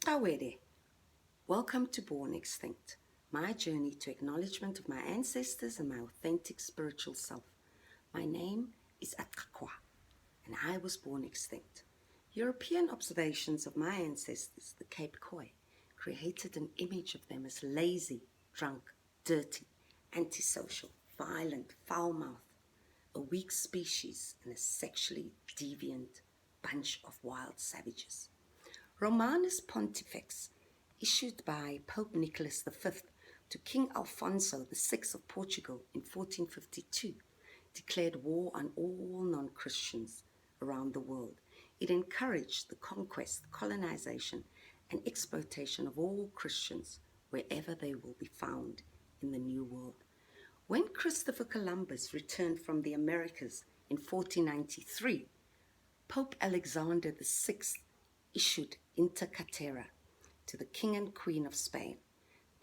Shawede, welcome to Born Extinct, my journey to acknowledgement of my ancestors and my authentic spiritual self. My name is Atkakwa, and I was born extinct. European observations of my ancestors, the Cape Khoi, created an image of them as lazy, drunk, dirty, antisocial, violent, foul-mouthed, a weak species and a sexually deviant bunch of wild savages. Romanus Pontifex, issued by Pope Nicholas V to King Alfonso VI of Portugal in 1452, declared war on all non-Christians around the world. It encouraged the conquest, colonization, and exploitation of all Christians wherever they will be found in the New World. When Christopher Columbus returned from the Americas in 1493, Pope Alexander VI issued Inter Caetera to the King and Queen of Spain.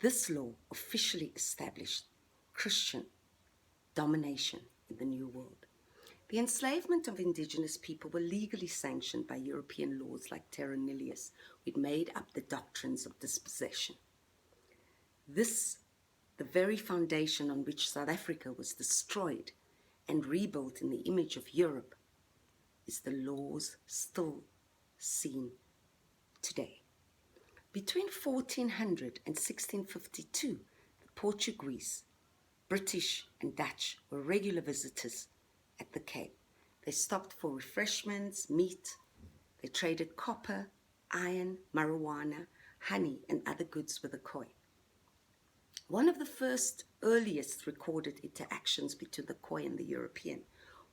This law officially established Christian domination in the New World. The enslavement of indigenous people were legally sanctioned by European laws like Terra Nullius, which made up the doctrines of dispossession. This, the very foundation on which South Africa was destroyed and rebuilt in the image of Europe, is the laws still seen today. Between 1400 and 1652, the Portuguese, British, and Dutch were regular visitors at the Cape. They stopped for refreshments, meat. They traded copper, iron, marijuana, honey, and other goods with the Khoi. One of the first earliest recorded interactions between the Khoi and the European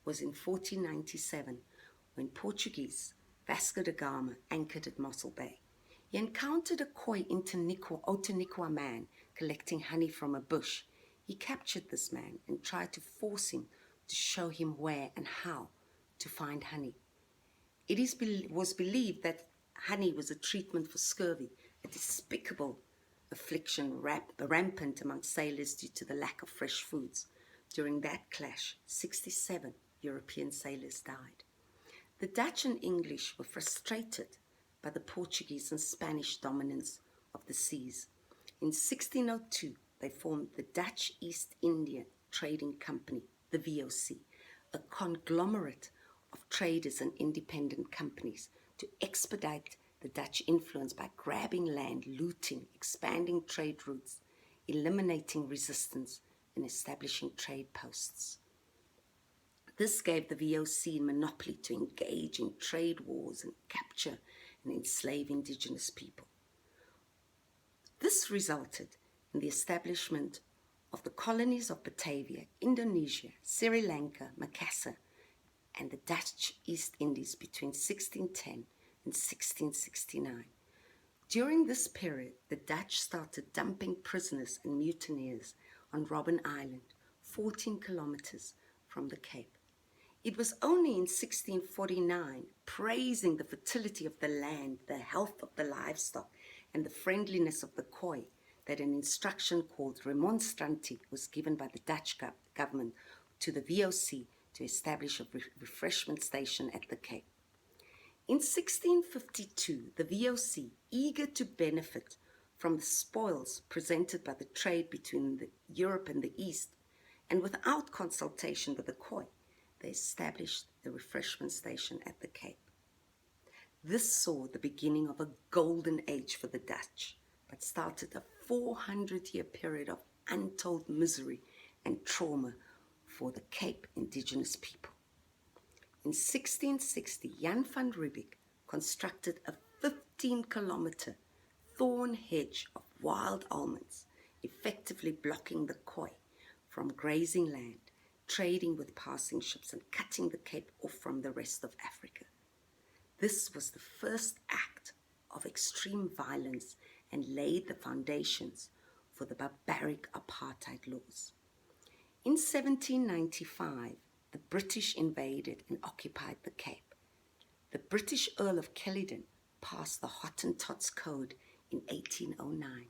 was in 1497, when Portuguese Vasco da Gama anchored at Mossel Bay. He encountered a Khoi Outeniqua man collecting honey from a bush. He captured this man and tried to force him to show him where and how to find honey. It was believed that honey was a treatment for scurvy, a despicable affliction rampant among sailors due to the lack of fresh foods. During that clash, 67 European sailors died. The Dutch and English were frustrated by the Portuguese and Spanish dominance of the seas. In 1602, they formed the Dutch East India Trading Company, the VOC, a conglomerate of traders and independent companies to expedite the Dutch influence by grabbing land, looting, expanding trade routes, eliminating resistance, and establishing trade posts. This gave the VOC monopoly to engage in trade wars and capture and enslave indigenous people. This resulted in the establishment of the colonies of Batavia, Indonesia, Sri Lanka, Makassar, and the Dutch East Indies between 1610 and 1669. During this period, the Dutch started dumping prisoners and mutineers on Robben Island, 14 kilometers from the Cape. It was only in 1649, praising the fertility of the land, the health of the livestock, and the friendliness of the Khoi, that an instruction called Remonstrantie was given by the Dutch government to the VOC to establish a refreshment station at the Cape. In 1652, the VOC, eager to benefit from the spoils presented by the trade between Europe and the East, and without consultation with the Khoi, they established the refreshment station at the Cape. This saw the beginning of a golden age for the Dutch, but started a 400-year period of untold misery and trauma for the Cape indigenous people. In 1660, Jan van Riebeeck constructed a 15-kilometer thorn hedge of wild almonds, effectively blocking the Khoi from grazing land, trading with passing ships, and cutting the Cape off from the rest of Africa. This was the first act of extreme violence and laid the foundations for the barbaric apartheid laws. In 1795, the British invaded and occupied the Cape. The British Earl of Caledon passed the Hottentots Code in 1809.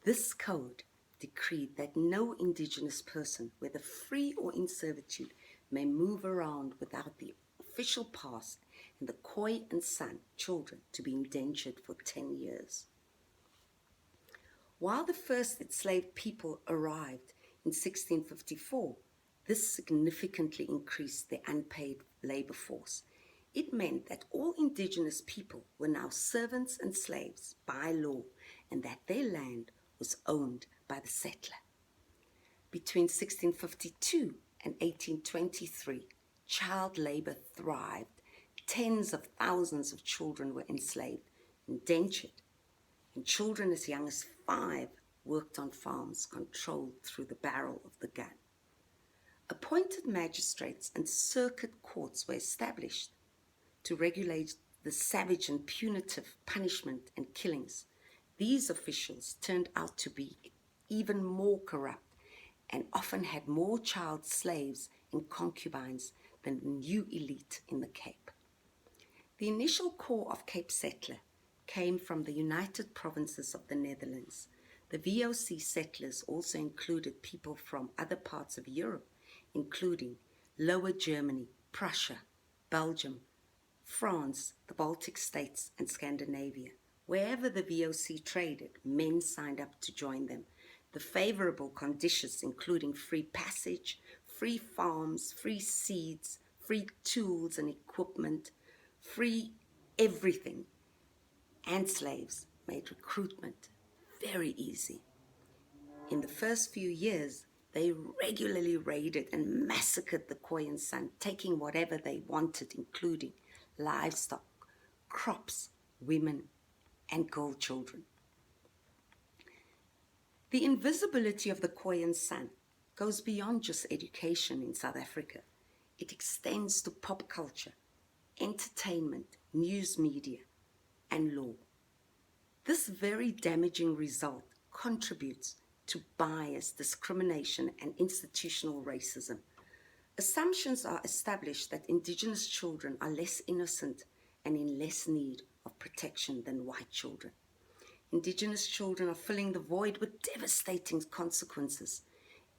This code decreed that no indigenous person, whether free or in servitude, may move around without the official pass and the Khoi and San children to be indentured for 10 years. While the first enslaved people arrived in 1654, this significantly increased the unpaid labor force. It meant that all indigenous people were now servants and slaves by law, and that their land was owned by the settler. Between 1652 and 1823, child labor thrived. Tens of thousands of children were enslaved, indentured, and children as young as 5 worked on farms controlled through the barrel of the gun. Appointed magistrates and circuit courts were established to regulate the savage and punitive punishment and killings. These officials turned out to be even more corrupt and often had more child slaves and concubines than the new elite in the Cape. The initial core of Cape settler came from the United Provinces of the Netherlands. The VOC settlers also included people from other parts of Europe, including Lower Germany, Prussia, Belgium, France, the Baltic states, and Scandinavia. Wherever the VOC traded, men signed up to join them. The favorable conditions, including free passage, free farms, free seeds, free tools and equipment, free everything, and slaves, made recruitment very easy. In the first few years, they regularly raided and massacred the Khoi and San, taking whatever they wanted, including livestock, crops, women, and girl children. The invisibility of the Khoi and San goes beyond just education in South Africa. It extends to pop culture, entertainment, news media, and law. This very damaging result contributes to bias, discrimination, and institutional racism. Assumptions are established that Indigenous children are less innocent and in less need of protection than white children. Indigenous children are filling the void with devastating consequences.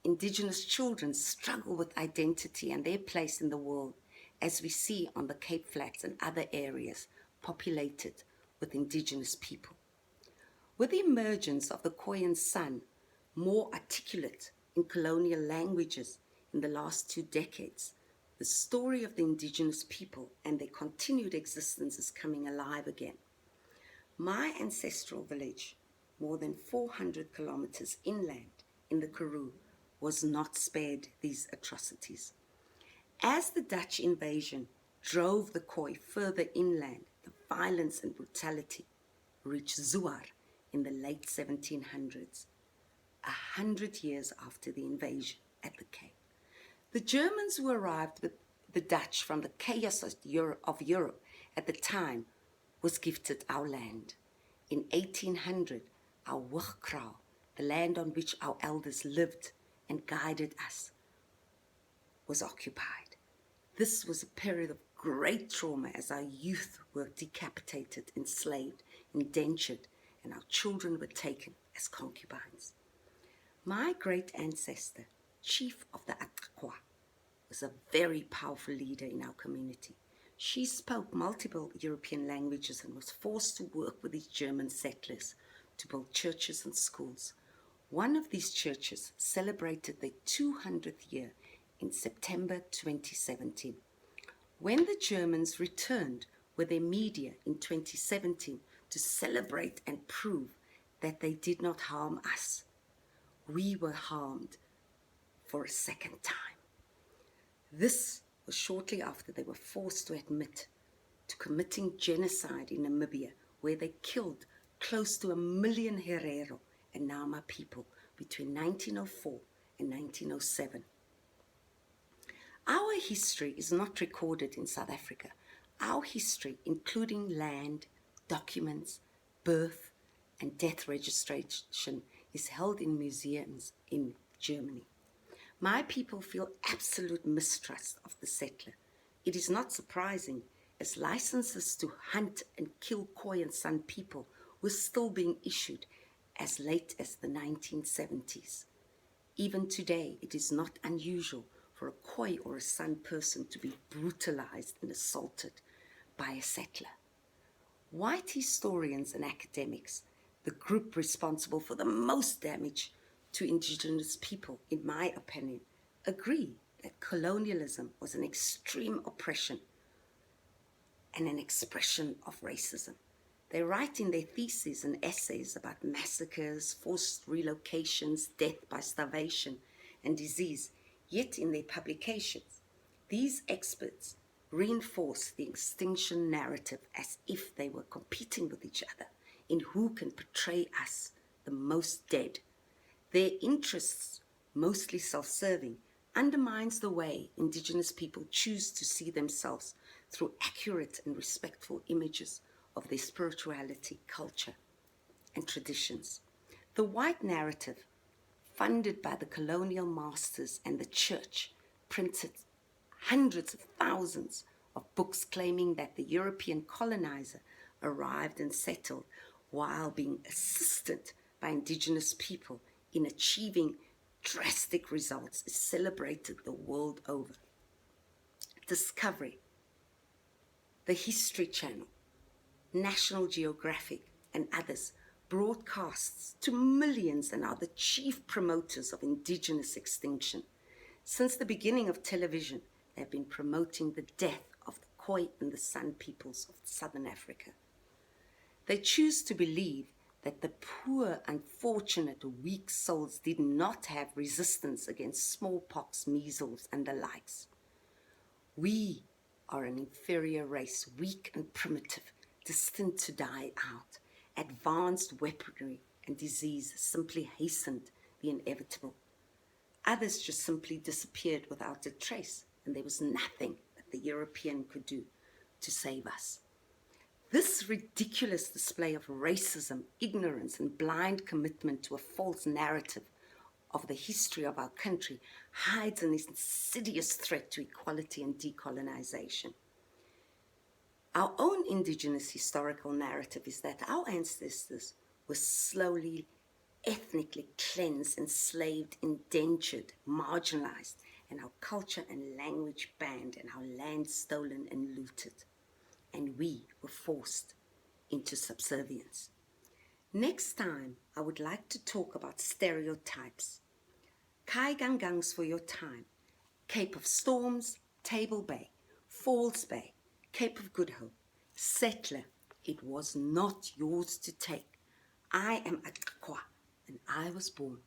Indigenous children struggle with identity and their place in the world, as we see on the Cape Flats and other areas populated with Indigenous people. With the emergence of the Khoi and San, more articulate in colonial languages in the last 2 decades, the story of the Indigenous people and their continued existence is coming alive again. My ancestral village, more than 400 kilometers inland in the Karoo, was not spared these atrocities. As the Dutch invasion drove the Khoi further inland, the violence and brutality reached Zouar in the late 1700s, 100 years after the invasion at the Cape. The Germans who arrived with the Dutch from the chaos of Europe at the time was gifted our land. In 1800, our Hoogkraal, the land on which our elders lived and guided us, was occupied. This was a period of great trauma as our youth were decapitated, enslaved, indentured, and our children were taken as concubines. My great ancestor, chief of the Atakwa, was a very powerful leader in our community. She spoke multiple European languages and was forced to work with these German settlers to build churches and schools. One of these churches celebrated their 200th year in September 2017. When the Germans returned with their media in 2017 to celebrate and prove that they did not harm us, we were harmed for a second time. This was shortly after they were forced to admit to committing genocide in Namibia, where they killed close to 1 million Herero and Nama people between 1904 and 1907. Our history is not recorded in South Africa. Our history, including land, documents, birth, and death registration, is held in museums in Germany. My people feel absolute mistrust of the settler. It is not surprising, as licenses to hunt and kill Khoi and San people were still being issued as late as the 1970s. Even today, it is not unusual for a Khoi or a San person to be brutalized and assaulted. by a settler. White historians and academics, the group responsible for the most damage to Indigenous people, in my opinion, agree that colonialism was an extreme oppression and an expression of racism. They write in their theses and essays about massacres, forced relocations, death by starvation and disease, yet in their publications, these experts reinforce the extinction narrative as if they were competing with each other in who can portray us the most dead. Their interests, mostly self-serving, undermines the way Indigenous people choose to see themselves through accurate and respectful images of their spirituality, culture, and traditions. The white narrative, funded by the colonial masters and the church, printed hundreds of thousands of books claiming that the European colonizer arrived and settled while being assisted by Indigenous people in achieving drastic results, is celebrated the world over. Discovery, the History Channel, National Geographic, and others broadcasts to millions and are the chief promoters of Indigenous extinction. Since the beginning of television, they have been promoting the death of the Khoi and the San peoples of Southern Africa. They choose to believe that the poor, unfortunate, weak souls did not have resistance against smallpox, measles, and the likes. We are an inferior race, weak and primitive, destined to die out. Advanced weaponry and disease simply hastened the inevitable. Others just simply disappeared without a trace, and there was nothing that the European could do to save us. This ridiculous display of racism, ignorance, and blind commitment to a false narrative of the history of our country hides an insidious threat to equality and decolonization. Our own Indigenous historical narrative is that our ancestors were slowly, ethnically cleansed, enslaved, indentured, marginalized, and our culture and language banned, and our land stolen and looted. And we were forced into subservience. Next time, I would like to talk about stereotypes. Kai Gangangs for your time, Cape of Storms, Table Bay, Falls Bay, Cape of Good Hope, settler, it was not yours to take. I am a Khoi, and I was born